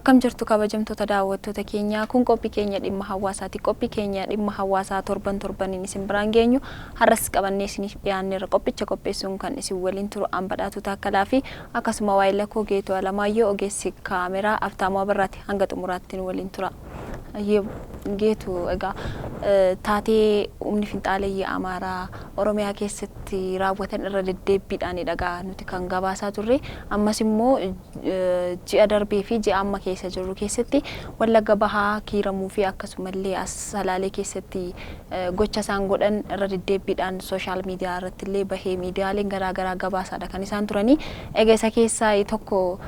Akkam jirtu kabajamtoota daawwattoota keenya kun qophii keenya dhimma hawaasaati. Qophii keenya dhimma hawaasaa torbaniin isin biraan geenyu har'as qabannee isiniif dhiyaanneerra. Qophicha qopheessuun kan isin waliin turu Ambadhaatu Taakkalaa fi akkasuma waa'ee koo Geetuu Alamaayyoo ogeessi kaameraa Aftaamoo Birraatti hanga xumuraatti waliin tura. Geetuu egaa taatee humni finxaaleeyyii Amaaraa Oromiyaa keessatti raawwatan irra deddeebiidhaan dhagaa nuti kan gabaasaa turre. Ammas immoo ji'a darbee fi ji'a amma keessa jirru keessatti Wallagga Bahaa kiiramuu fi akkasumallee Salaalee keessatti gocha isaan godhan irra deddeebiidhaan sooshaal miidiyaa irratti illee bahee miidiyaaleen garaagaraa gabaasaadha kan isaan turanii. Egaa isa keessaa tokko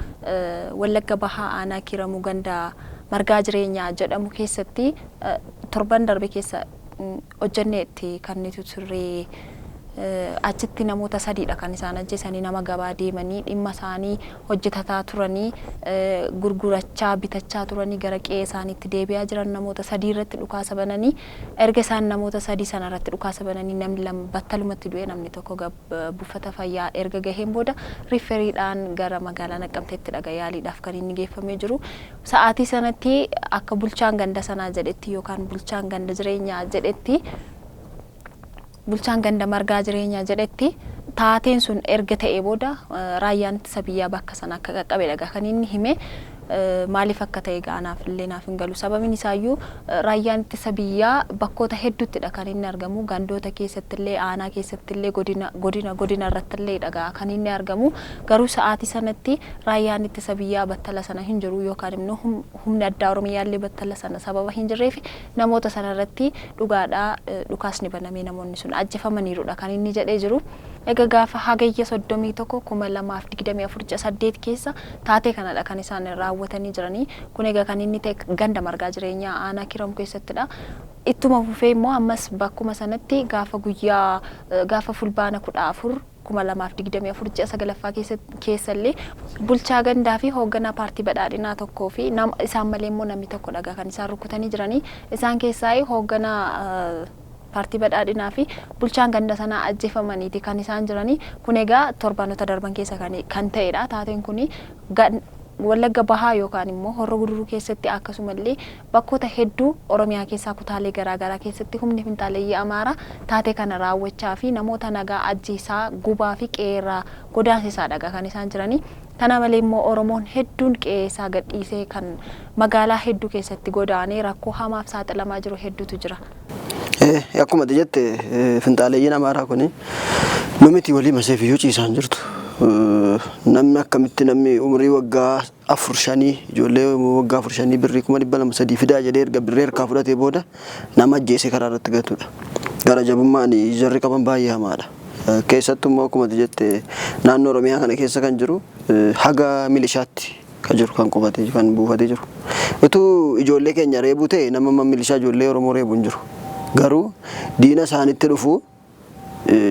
Wallagga Bahaa aanaa kiiramuu ganda margaa jireenyaa jedhamu keessatti torban darbe keessa hojjenneetti kan nuti turre. Achitti namoota sadiidha kan isaan ajjeesanii nama gabaa deemanii dhimma isaanii hojjetataa turanii gurgurachaa bitachaa turanii gara qe'ee isaaniitti deebi'aa jiran namoota sadii irratti dhukaasa bananii erga isaan namoota sadii sana irratti dhukaasa bananii namni lama battalumatti du'e namni tokko buufata fayyaa erga gaheen booda riferiidhaan gara magaalaa Naqqamteetti yaaliidhaaf kan inni geeffamee jiru. Sa'aatii sanatti akka bulchaan ganda sanaa jedhetti yookaan bulchaan ganda jireenyaa jedhetti bulchaan ganda margaa jireenyaa jedhetti taateen sun erga ta'ee booda raayyaan ittisa biyyaa bakka sana akka qaqqabedha kan inni hime. Maaliif akka ta'e gaanaaf illee naaf hin galu. Sababiin isaayyuu raayyaan ittisa biyyaa bakkoota hedduuttidha kan inni argamu. Gandoota keessatti illee aanaa keessatti illee godina irratti illee dhagaa kan inni argamu. Garuu sa'aatii sanatti raayyaan ittisa biyyaa battala sana hin jiru yookaan immoo humni addaa Oromiyaa illee battala sana sababa hin jirreef namoota sana irratti dhugaadhaa dhukaasni banamee namoonni sun ajjeefamaniirudha kan inni jedhee jiru. Egaa gaafa hagayya 31/2024 keessa taatee kanadha kan isaan raawwatanii jiranii. Kun egaa kan inni ta'e ganda margaa jireenyaa aanaa kiiramu keessattidha. Ittuma fufee immoo ammas bakkuma sanatti gaafa fulbaana 14 2024 ji'a 9ffaa keessallee bulchaa gandaa fi hoogganaa paartii badhaadhinaa tokkoo fi isaan malee immoo namni tokko dhagaa kan isaan rukutanii jiranii. Isaan keessaa hoogganaa paartii badhaadhinaa fi bulchaan ganda sanaa ajjeefamaniiti kan isaan jiranii. Kun egaa torbanota darban keessa kan ta'edha. Taateen kun Wallagga Bahaa yookaan immoo Horroo Guduruu keessatti akkasumallee bakkoota hedduu Oromiyaa keessaa kutaalee garaagaraa keessatti humni finxaaleeyyii Amaaraa taatee kana raawwachaa fi namoota nagaa ajjeesaa gubaa fi qeerraa godaansisaadha kan isaan jiranii. Kana malee immoo Oromoon hedduun qe'eesaa gadhiisee kan magaalaa hedduu keessatti godaanee rakkoo hamaaf saaxilamaa jiru hedduutu jira. Akkuma jette finxaaleeyyiin Amaaraa kun nuti walii maseef iyyuu ciisaan jirtu. Namni akkamitti namni umrii waggaa 4-5 ijoollee waggaa 4-5 birrii 200 fidaa jedhee erga birrii harkaa fudhatee booda nama ajjeesee karaa irratti gatudha. Gara jabummaan jarri qaban baay'ee hamaadha. Keessattuu immoo akkuma jette naannoo Oromiyaa kana keessa kan jiru haga milishaatti kan jiru kan qubatee kan buufatee jiru. Utuu ijoollee keenya reebuu ta'e nama milishaa ijoollee Oromoo reebuu hin jiru. Garuu diina isaanitti dhufu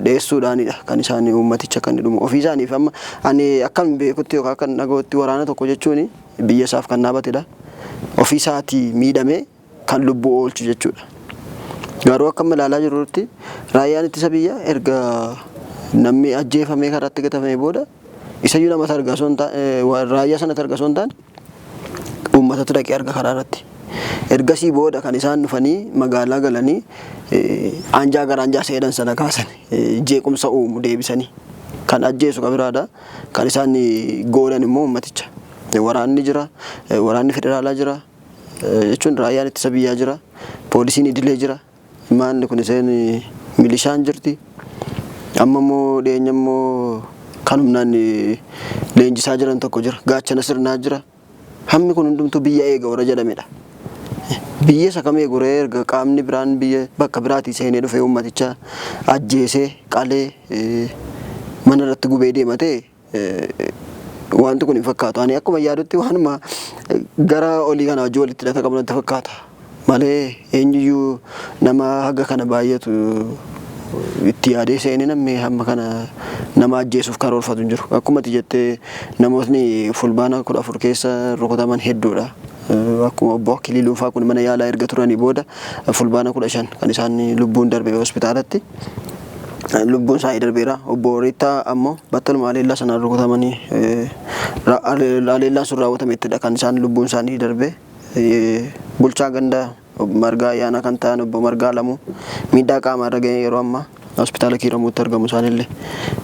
dheessuudhaanidha kan isaan uummaticha kan dhumu. Ofii isaaniif amma ani akkam beekutti yookaan kan dhagootti waraana tokko jechuun biyya isaaf kan dhaabatedha. Ofii isaatii miidhamee kan lubbuu oolchu jechuudha. Garuu akkam ilaalaa jirrutti raayyaan ittisa biyyaa erga namni ajjeefamee karaatti gatamee booda isayyuu nama targaa osoo hin taane raayyaa sana targaa osoo hin taane uummatatu dhaqee arga karaa irratti. Ergasii booda kan isaan dhufanii magaalaa galanii anjaa gara anjaa seedan sana kaasan jeequmsa uumu deebisanii kan ajjeesu qabiraadha. Kan isaan goodan immoo ummaticha. Waraanni jira, waraanni federaalaa jira, jechuun raayyaan ittisa biyyaa jira, poolisiin idilee jira. Maanni kun iseen milishaan jirti. Amma immoo dhiyeenya immoo kan humnaan leenjisaa jiran tokko jira, gaachana sirnaa jira. Hammi kun hundumtuu biyya eega warra jedhamedha. Biyya isa kam eeguree erga qaamni biraan biyya bakka biraatii seenee dhufee ummaticha ajjeesee qalee mana irratti gubee deematee wanti kun hin fakkaatu. Ani akkuma yaadutti waanuma gara olii kana wajjin walitti hidhata qabu natti fakkaata. Malee eenyuyyuu nama haga kana baay'atu itti yaadee seenee namni hamma kana nama ajjeesuuf karoorfatu hin jiru. Akkuma jettee namootni fulbaana 14 keessa rukutaman hedduudha. Akkuma obbo Kililuufaa kun mana yaalaa erga turanii booda fulbaana 15 kan isaan lubbuun darbe hospitaalatti. lubbuun isaa darbeera. Obbo Riitaa ammoo battaluma aleellaa sanaan rukutamanii aleellaan sun raawwatamettidha kan isaan lubbuun isaanii darbe. Bulchaa ganda Margaa Ayyaanaa kan ta'an obbo Margaa Lamuu miidhaa qaamaa irra ga'ee yeroo ammaa hospitaala Kiiramuutti argamu isaanillee.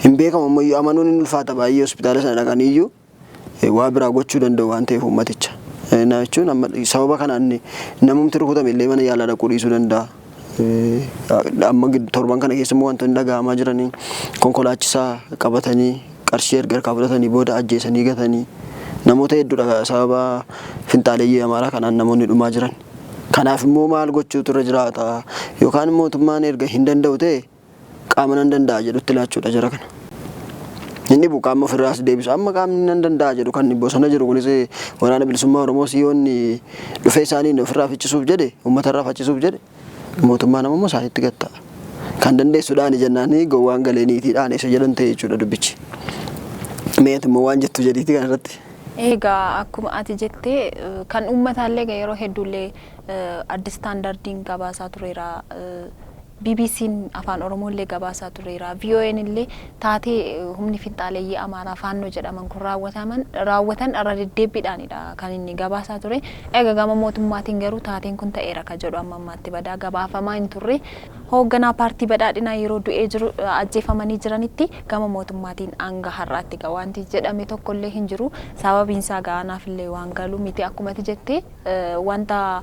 Hin beekamu ammoo amanuun hin ulfaata baay'ee hospitaala sana dhaqaniiyyuu waa biraa gochuu danda'u waan ta'eef uummaticha. Na jechuun sababa kanaan namumti rukutame illee mana yaalaa dhaquu dhiisuu danda'a. Amma torban kana keessa immoo wantoonni dhaga'amaa jiranii konkolaachisaa qabatanii qarshii erga fudhatanii booda ajjeesanii gatanii namoota hedduudha sababa finxaaleeyyii Amaaraa kanaan namoonni dhumaa jiran. Kanaaf immoo maal gochuutu irra jiraata yookaan mootummaan erga hin danda'u ta'e qaama nan danda'a jedhutti laachuudha jara kana. Inni buqaama ofirraas deebisu amma qaamni nan danda'a jedhu kan bosona jiru kunis waraana bilisummaa Oromoo siyoonni dhufee isaanii ofirraa fichisuuf jedhe uummatarraa fichisuuf jedhe mootummaan ammoo isaanitti gatta'a. Kan dandeessuudhaan jennaanii gowwaan galeeniitiidhaan isa jedhan ta'e jechuudha dubbichi. Meet immoo waan jettu jedhiiti kan irratti. Egaa akkuma ati jettee kan uummataallee yeroo hedduullee addi istaandardiin gabaasaa tureera. BBC'n afaan Oromoollee gabaasaa tureera. VOA'n illee taatee humni finxaaleeyyii Amaaraa faannoo jedhaman kun raawwatan irra deddeebiidhaanidha kan inni gabaasaa ture. Egaa gama mootummaatiin garuu taateen kun ta'eera kan jedhu amma ammaatti badaa gabaafamaa hin turre. Hoogganaa paartii badhaadhinaa yeroo du'ee jiru ajjeefamanii jiranitti gama mootummaatiin hanga har'aatti wanti jedhame tokkollee hin jiru. Sababiin isaa gaanaafillee waan galu miti akkuma ati jettee wanta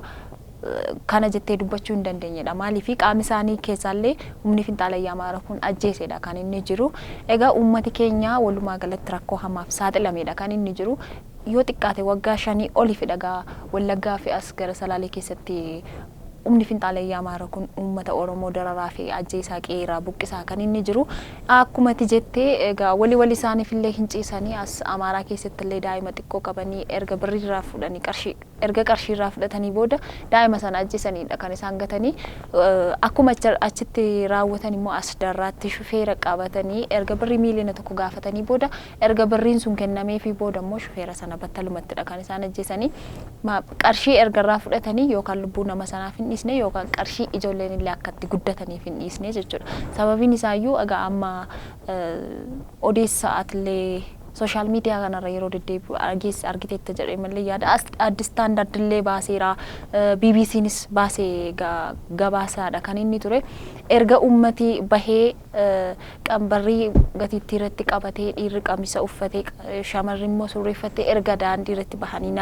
kana jettee dubbachuu hin dandeenyedha. Maaliif qaamni isaanii keessaallee humni finxaaleeyyii Amaaraa kun ajjeesedha kan inni jiru. Egaa uummati keenya walumaa galatti rakkoo hamaaf saaxilamedha kan inni jiru. Yoo xiqqaate waggaa 5 oliifidha Wallaggaa fi as gara Salaalee keessatti humni finxaaleeyyii Amaaraa kun uummata Oromoo dararaa fi ajjeesaa qeeraa buqqisaa kan inni jiru. Akkuma ati jettee egaa walii isaaniifillee hin ciisanii as Amaaraa keessattillee daa'ima xiqqoo qabanii erga birriirraa fudhanii qarshiirraa fudhatanii booda daa'ima sana ajjeesanidha kan isaan gatanii. Akkuma achitti raawwatan immoo as darraatti shufeera qabatanii erga birrii miiliyoona 1 gaafatanii booda erga birriin sun kennameefii booda immoo shufeera sana battalumattidha kan isaan ajjeesanii. Qarshii ergarraa fudhatanii yookaan lubbuu nama sanaaf hin dhiisne yookaan qarshii ijoolleen illee akkatti guddataniif hin dhiisne jechuudha. Sababiin isaayyuu egaa amma odeessa atillee social media kanarra yeroo deddeebi'u argiteetta jedhee mallee yaada addi istaandardillee baaseera. BBC'nis baasee gabaasaadha kan inni ture. Erga ummati bahee qambarrii gatiittii irratti qabatee dhiirri qamisa uffatee shamarri immoo surreeffattee erga daandii irratti bahanii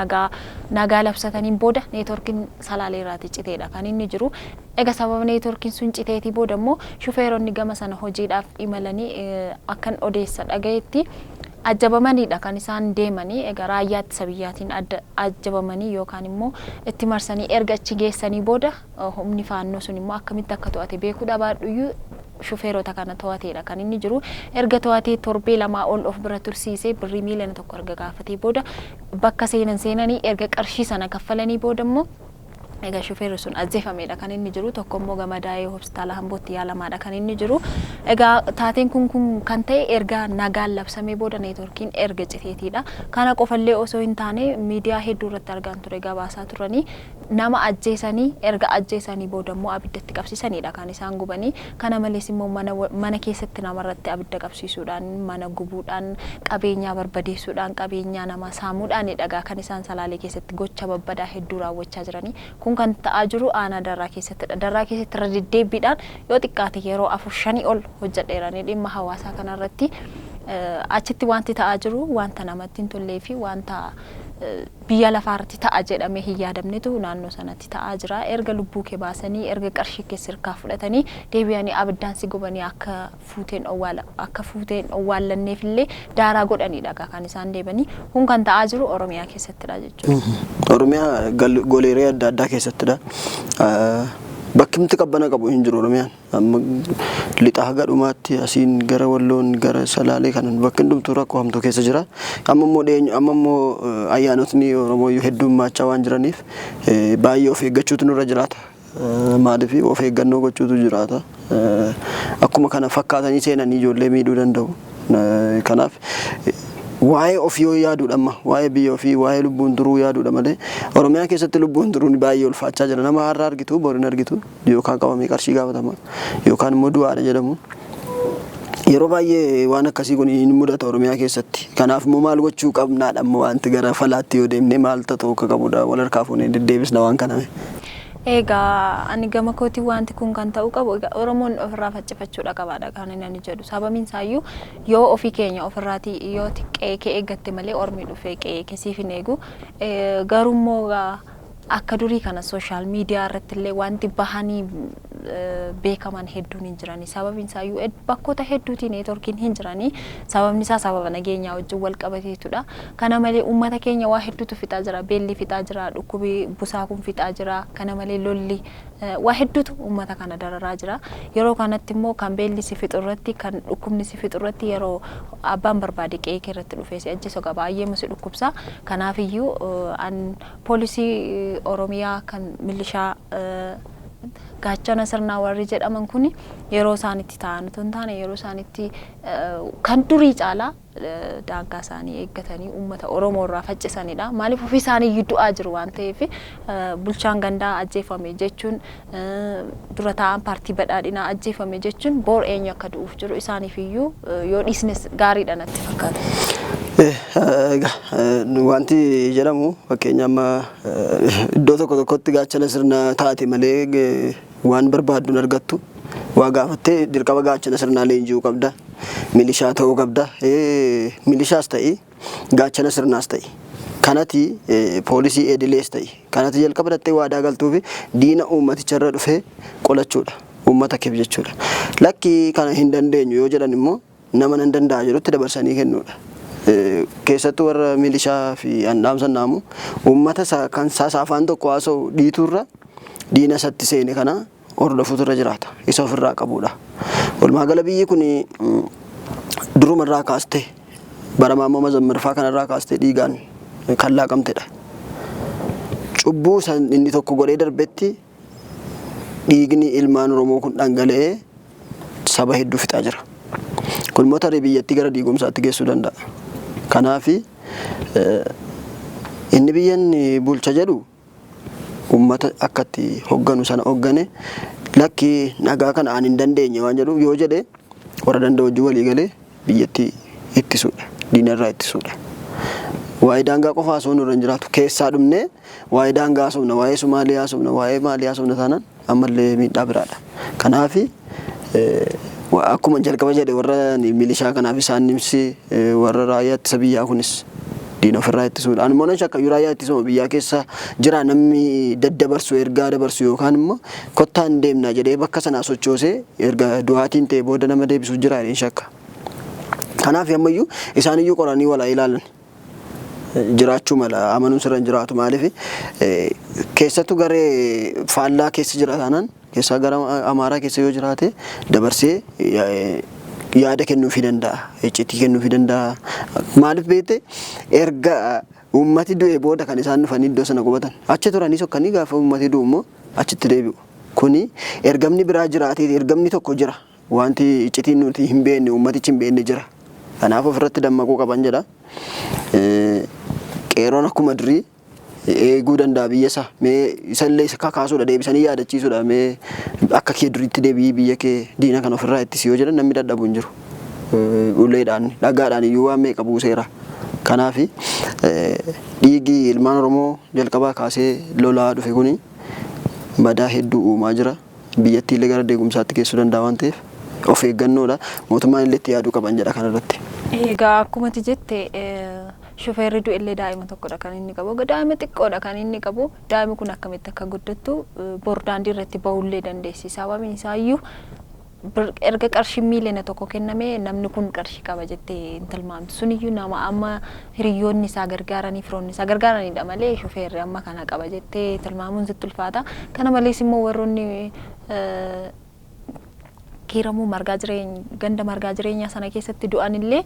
nagaa labsataniin booda neetworkiin Salaaleerraati citeedha kan inni jiru. Egaa sababa neetworkiin sun citeetii booda immoo shufeeronni gama sana hojiidhaaf imalanii akkan odeessa dhagayetti ajjabamanidha kan isaan deemanii. Egaa raayyaa ittisa biyyaatiin ajjabamanii yookaan immoo itti marsanii erga achi geessanii booda humni faannoo sun immoo akkamitti akka to'ate beekuu dhabaadhuyyuu shufeerota kana to'ateedha kan inni jiru. Erga to'atee torbee 2 ol of bira tursiisee birrii miiliyoona 1 erga gaafatee booda bakka seenanii erga qarshii sana kaffalanii booda immoo egaa shufeerri sun ajjeefamedha kan inni jiru. Tokko immoo gamadaa'ee hospitaala Hambootti yaalamaadha kan inni jiru. Egaa taateen kun kan ta'e erga nagaan labsamee booda neetworkiin erga citeetiidha. Kana qofallee osoo hin taane miidiyaa hedduu irratti argaan ture gabaasaa turanii nama ajjeesanii erga ajjeesanii booda immoo abiddatti qabsiisanidha kan isaan gubanii. Kana malees immoo mana keessatti namarratti abidda qabsiisuudhaan mana gubuudhaan qabeenyaa barbadeessuudhaan qabeenyaa nama saamuudhaanidha kan isaan Salaalee keessatti gocha babbadaa hedduu raawwachaa jiranii. Kan ta'aa jiru aanaa darraa keessattidha. Darraa keessatti irra deddeebiidhaan yoo xiqqaate yeroo 4-5 ol hojjedheeranii dhimma hawaasaa kanarratti achitti wanti ta'aa jiru wanta namatti hin tollee fi wanta biyya lafaarratti ta'a jedhamee hin yaadamnetu naannoo sanatti ta'aa jira. Erga lubbuu kee baasanii erga qarshii kee sirkaa fudhatanii deebi'anii abiddaan si gubanii akka fuuteen owwaallanneefillee daaraa godhanidha kan isaan deebanii. Kun kan ta'aa jiru Oromiyaa keessattidha jechuudha. Oromiyaa goleeree adda addaa keessattidha. Bakki nuti qabbana qabu hin jiru Oromiyaan. Amma lixa haga dhumaatti asiin gara Walloon gara Salaalee kanan bakki hundumtuu rakkoo hamtuu keessa jira. Amma immoo ayyaanotni Oromoo heddummaachaa waan jiraniif baay'ee of eeggachuutu nurra jiraata. Maaliif of eeggannoo gochuutu jiraata. Akkuma kana fakkaatanii seenanii ijoollee miidhuu danda'u. Kanaaf waa'ee ofii yoo yaaduudha amma waa'ee biyya ofii waa'ee lubbuun turuu yaaduudha malee Oromiyaa keessatti lubbuun turuun baay'ee ulfaachaa jira. Nama har'a argitu borin argitu yookaan qabamee qarshii gaafatama yookaan immoo du'aadha jedhamu. yeroo baay'ee waan akkasii kun hin mudata Oromiyaa keessatti. Kanaaf immoo maal gochuu qabnaadha ammoo wanti gara falaatti yoo deemne maal ta'uu akka qabudha wal harkaa fuunee deddeebisna waan kana. Egaa ani gama kooti wanti kun kan ta'uu qabu Oromoon ofirraa faccifachuudha qabaadha kan inni jedhu sababiin isaayyuu yoo ofii keenya ofirraati yoo qe'ee kee eeggatte malee ormi dhufee qe'ee keessiif hin eegu garummoo akka durii kana social media irratti illee wanti bahanii beekaman hedduun hin jirani sababiin isaayyuu bakkoota hedduutiin neetworkiin hin jirani sababni isaa sababa nageenyaa wajjin wal qabateetudha kana malee uummata keenya waa hedduutu fixaa jira beelli fixaa jira dhukkubii busaa kun fixaa jira kana malee lolli waa hedduutu uummata kana dararaa jira yeroo kanatti immoo kan beelli si fixu irratti kan dhukkubni si fixu irratti yeroo abbaan barbaade qe'ee kee irratti dhufee si ajjeesu baay'ee musi dhukkubsa kanaafiyyuu an poolisii Oromiyaa kan milishaa gaachana sirnaa warri jedhaman kuni yeroo isaanitti ta'an ton taane yeroo isaanitti kan durii caalaa daangaa isaanii eeggatanii uummata Oromoo irraa faccisanidha maaliif ofii isaanii du'aa jiru waan ta'eef bulchaan gandaa ajjeefame jechuun dura taa'an paartii badhaadhinaa ajjeefame jechuun boor eenyu akka du'uuf jiru isaaniif iyyuu yoo dhiisnes gaariidha natti fakkaata. Wanti jedhamu fakkeenya amma iddoo tokko tokkotti gaachana sirnaa taate malee waan barbaadduun argattu waa gaafattee dirqama gaachana sirnaa leenji'uu qabda milishaa ta'uu qabda milishaas ta'e gaachana sirnaas ta'e kanati poolisii edilees ta'e kanati jalqaba dhattee waadaa galtuufi diina uummaticharra dhufee qolachuudha uummata keef jechuudha lakki kana hin dandeenyu yoo jedhan immoo nama nan danda'a jedhutti dabarsanii kennuudha. Keessattuu warra milishaa fi andaamsa naamu uummata kan saafaan tokko haasa'u dhiiturra diina isatti seene kana hordofuuturra jiraata isa ofirraa qabuudha. Walumaa gala biyyi kun durumarraa kaastee bara Maammoo Mazammarfaa kanarraa kaastee dhiigaan kan laaqamtedha. Cubbuu inni tokko godhee darbetti dhiigni ilmaan Oromoo kun dhangala'ee saba hedduu fixaa jira. Kun immoo tarii biyyattii gara diigumsaatti geessuu danda'a. Kanaafi inni biyyan bulcha jedhu uummata akkatti hogganu sana hoggane lakki nagaa kana aan hin dandeenye waan jedhu yoo jedhe warra danda'u wajjin walii galee biyyattii ittisuudha diinarraa ittisuudha. Waa'ee daangaa qofaa osoo nurra hin jiraatu keessaa dhumne waa'ee daangaa haasofna waa'ee Somaaliyaa haasofna waa'ee maalii haasofna taanaan ammallee miidhaa biraadha. Kanaafi akkuma jalqaba jedhe warra milishaa kanaaf isaan nimsi warra raayyaa ittisa biyyaa kunis diina ofirraa ittisuudha. Ani immoo nan shakka raayyaa ittisa biyyaa keessa jira namni daddabarsu ergaa dabarsu yookaan immoo kottaan deemna jedhee bakka sanaa sochoosee erga du'aatiin ta'e booda nama deebisuuf jira jedheen shakka. Kanaaf ammayyuu isaaniyyuu qoranii walaa ilaalan jiraachuu mala amanuun sirra hin jiraatu maaliif keessattuu garee faallaa keessa jira taanaan keessaa gara Amaaraa keessa yoo jiraate dabarsee yaada kennuufii danda'a iccitii kennuufii danda'a maaliif beekte erga uummati du'e booda kan isaan dhufanii iddoo sana qubatan achi turanii sokkanii gaafa uummati du'u immoo achitti deebi'u kuni ergamni biraa jiraatee ergamni tokko jira wanti iccitiin nuti hin beekne uummatichi hin beekne jira kanaaf ofirratti dammaquu qaban jedha qeeroon akkuma durii eeguu danda'a biyya isaa mee isallee isa kakaasuudha deebisanii yaadachiisuudha mee akka kee duriitti deebi'ii biyya kee diina kan ofirraa ittisi yoo jedhan namni dadhabu hin jiru uleedhaan dhagaadhaan iyyuu waan meeqa buuseera kanaafi dhiigi ilmaan Oromoo jalqabaa kaasee lolaa dhufe kuni madaa hedduu uumaa jira biyyattii illee gara deegumsaatti geessuu danda'a waan ta'eef of eeggannoodha mootummaan illee itti yaaduu qaban jedha kanarratti. Egaa akkuma jette shufeerri du'ellee daa'ima tokkodha kan inni qabu daa'ima xiqqoodha kan inni qabu daa'imni kun akkamitti akka guddattu bordaandii irratti bahullee dandeessi sababiin isaayyuu erga qarshii miiliyoona tokko kenname namni kun qarshii qaba jettee hin tilmaamtu suniyyuu nama amma hiriyoonni isaa gargaaranii firoonni isaa gargaaranidha malee shufeerri amma kana qaba jettee tilmaamuun sitti ulfaata kana malees immoo warroonni kiiramuu ganda margaa jireenyaa sana keessatti du'an illee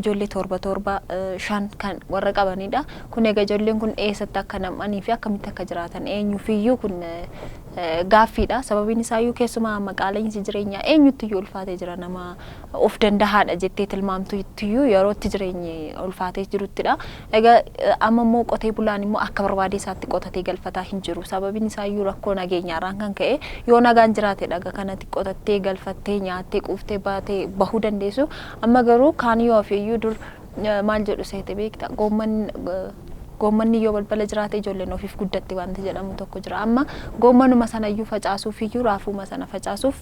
ijoollee torba shan kan warra qabanidha kun egaa ijoolleen kun eessatti akka nam'anii fi akkamitti akka jiraatan eenyuufiyyuu kun gaaffiidha. Sababiin isaayyuu keessumaa maqaaleensi jireenyaa eenyutti iyyuu ulfaatee jira nama of danda'aadha jettee tilmaamtutti iyyuu yeroo itti jireenyi ulfaatee jiruttidha. Egaa amma immoo qotee bulaan immoo akka barbaade isaatti qotatee galfataa hin jiru. Sababiin isaayyuu rakkoo nageenyaarraan kan ka'e yoo nagaan jiraatedha kanatti qotattee galfattee nyaattee quuftee baatee bahuu dandeessu. Amma garuu kaan yoo ofiiyyuu dur maal jedhu seete beekta goommanni yoo balbala jiraate ijoolleen ofiif guddatte wanti jedhamu tokko jira. Amma goommanuma sana iyyuu facaasuuf iyyuu raafuma sana facaasuuf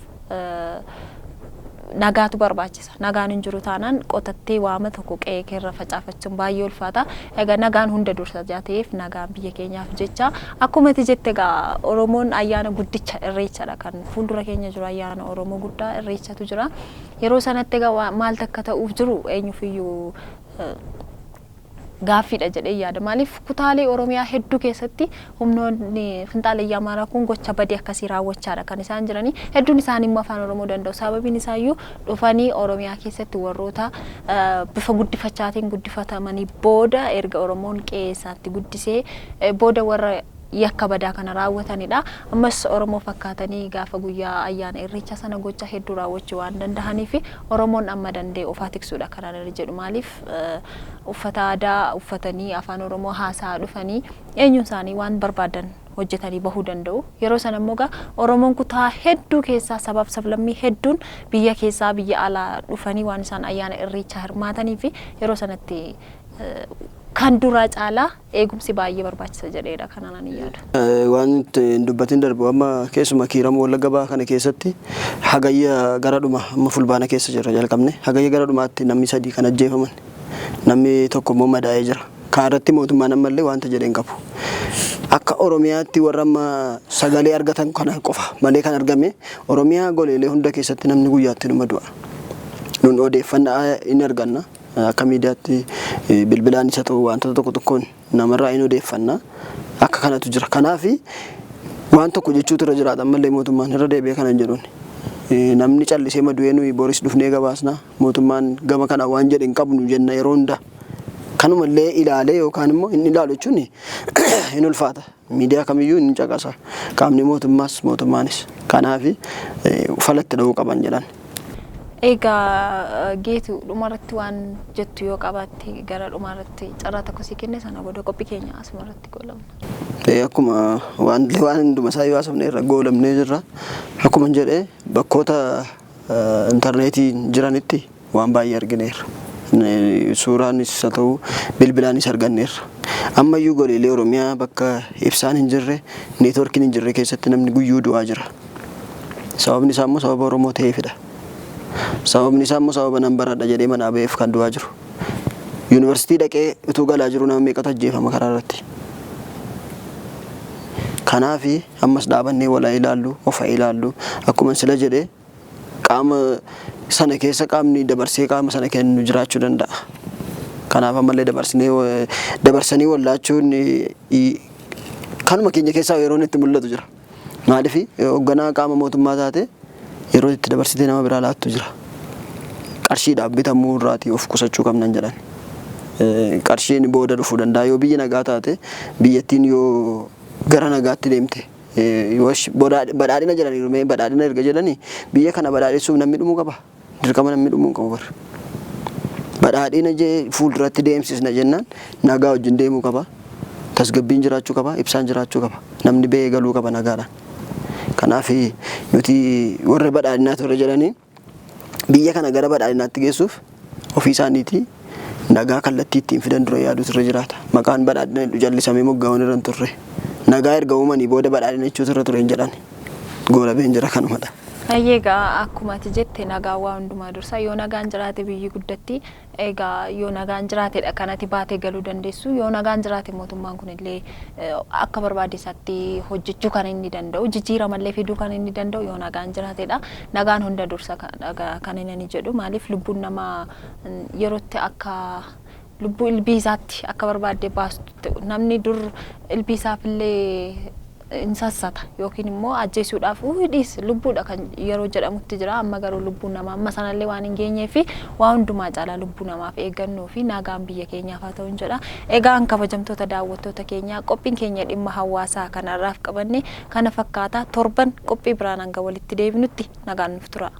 nagaatu barbaachisa. Nagaan hin jiru taanaan qotattee waama tokko qe'ee keerra facaafachuun baay'ee ulfaata. Egaa nagaan hunda dursa ta'eef nagaan biyya keenyaaf jecha akkuma ati jette egaa Oromoon ayyaana guddicha irreechadha kan fuuldura keenya jiru ayyaana Oromoo guddaa irreechatu jira. Yeroo sanatti egaa maal takka ta'uuf jiru eenyufiyyuu gaaffiidha jedhee yaada. Maaliif kutaalee Oromiyaa hedduu keessatti humnoonni Fixaaleyyii Amaaraa kun gocha badii akkasii raawwachaadha kan isaan jiranii. Hedduun isaanii immoo afaan Oromoo danda'u. Sababiin isaayyuu dhufanii Oromiyaa keessatti warroota bifa guddifachaatiin guddifatamanii booda erga Oromoon qe'ee isaatti guddisee booda warra yakka badaa kana raawwatanidha. Ammas Oromoo fakkaatanii gaafa guyyaa ayyaana irreecha sana gocha hedduu raawwachuu waan danda'aniif Oromoon amma danda'e ofaa tiksuudha kanaan irra jedhu. Maaliif uffata aadaa uffatanii afaan Oromoo haasaa dhufanii eenyuun isaanii waan barbaadan hojjetanii bahuu danda'u. Yeroo sana immoo Oromoon kutaa hedduu keessaa sabab sablammii hedduun biyya keessaa biyya alaa dhufanii waan isaan ayyaana irreechaa hirmaataniif yeroo sanatti kan dura caalaa eegumsi baay'ee barbaachisa jedheedha kanaan ani yaadu. Waan dubbatiin darbu amma keessuma kiiramu Wallagga Bahaa kana keessatti hagayya garadhuma amma Fulbaana keessa jira jalqabne hagayya garadhumaatti namni 3 kan ajjeefaman namni tokko immoo madaa'ee jira. Kaarratti mootummaan ammallee wanta jedheen qabu. Akka Oromiyaatti warra amma sagalee argatan kana qofa malee kan argame Oromiyaa goleelee hunda keessatti namni guyyaatti numa du'a. Nun odeeffannaa hin arganna. Akka miidiyaatti bilbilaan isa ta'u wantoota tokko tokkoon namarraa hin odeeffannaa akka kanatu jira. Kanaaf waan tokko jechuutu irra jiraata ammallee mootummaan irra deebi'ee kana jedhuun namni callisee madu'ee nuyi Booris dhufnee gabaasna mootummaan gama kana waan jedhe hin qabnu jenna yeroo hunda kanumallee ilaalee yookaan immoo hin ilaalu jechuun hin ulfaata. Miidiyaa kamiyyuu hin caqasa qaamni mootummaas mootummaanis. Kanaaf falatti dha'uu qaban jedhan. Egaa geetu dhumarratti waan jettu yoo qabaatte gara dhumarratti carraa tokko si kenne sana booda qophii keenya asumarratti goolabna. Akkuma waan hunduma isaa yoo asumne irra goolamnee jirra. Akkuma jedhee bakkoota intarneetiin jiranitti waan baay'ee argineerra. Suuraanis haa ta'u bilbilaanis arganneerra. Ammayyuu goleelee Oromiyaa bakka ibsaan hin jirre neetworkiin hin jirre keessatti namni guyyuu du'aa jira. Sababni isaa immoo sababa Oromoo ta'eefidha. Sababni isaa immoo sababa nan baradha jedhee mana ba'eef kan du'aa jiru. Yuunivarsiitii dhaqee utuu galaa jiru nama meeqatu ajjeefama karaa irratti. Kanaaf ammas dhaabannee walaa ilaallu ofa ilaallu akkuma sila jedhee qaama sana keessa qaamni dabarsee qaama sana kennu jiraachuu danda'a. Kanaaf ammallee dabarsanii wallaachuun kanuma keenya keessaa yeroo itti mul'atu jira. Maaliif hoogganaa qaama mootummaa taate yeroo itti dabarsitee nama biraa laattu jira. Qarshiidhaaf bitamuu irraatii of qusachuu qabnan jedhan. Qarshiin booda dhufuu danda'a yoo biyyi nagaa taate biyyattiin yoo gara nagaatti deemte badhaadhina jedhanii badhaadhina erga jedhanii biyya kana badhaadhessuuf namni dhumuu qaba. Dirqama namni dhumuu qabu bara. Badhaadhina fuulduratti deemsisna jennaan nagaa wajjin deemuu qaba. Tasgabbiin jiraachuu qaba, ibsaan jiraachuu qaba. Namni ba'ee galuu qaba nagaadhaan. Kanaaf nuti warra badhaadhinaatu irra jedhanii biyya kana gara badhaadhinaatti geessuuf ofii isaaniitii nagaa kallattii ittiin fidan dura yaaduutu irra jiraata. Maqaan badhaadhina jallisamee moggaa'uun irra hin turre. Nagaa erga uumanii booda badhaadhina jechuutu irra ture hin jedhan. Goolabeen jira kanumadha. Egaa akkuma ati jette nagaa waa hundumaa dursa yoo nagaan jiraate biyyi guddatti egaa yoo nagaan jiraatedha kanatti baatee galuu dandeessu yoo nagaan jiraate mootummaan kun illee akka barbaadesaatti hojjechuu kan inni danda'u jijjiiramallee fiduu kan inni danda'u yoo nagaan jiraatedha nagaan hunda dursa kan inni jedhu maaliif lubbuun namaa yerootti akka lubbuu ilbiisaatti akka barbaade baastu namni dur ilbiisaaf illee insassata yookiin immoo ajjeesuudhaaf hidhiis lubbuudha kan yeroo jedhamutti jira amma garuu lubbuu namaa amma sanallee waan hin geenyee fi waa hundumaa caalaa lubbuu namaaf eeggannoo fi nagaan biyya keenyaaf haa ta'u jedha. Egaan kabajamtoota daawwattoota keenyaa qophiin keenya dhimma hawaasaa kanarraaf qabanne kana fakkaata torban qophii biraan hanga walitti deebinutti nagaan nuuf tura.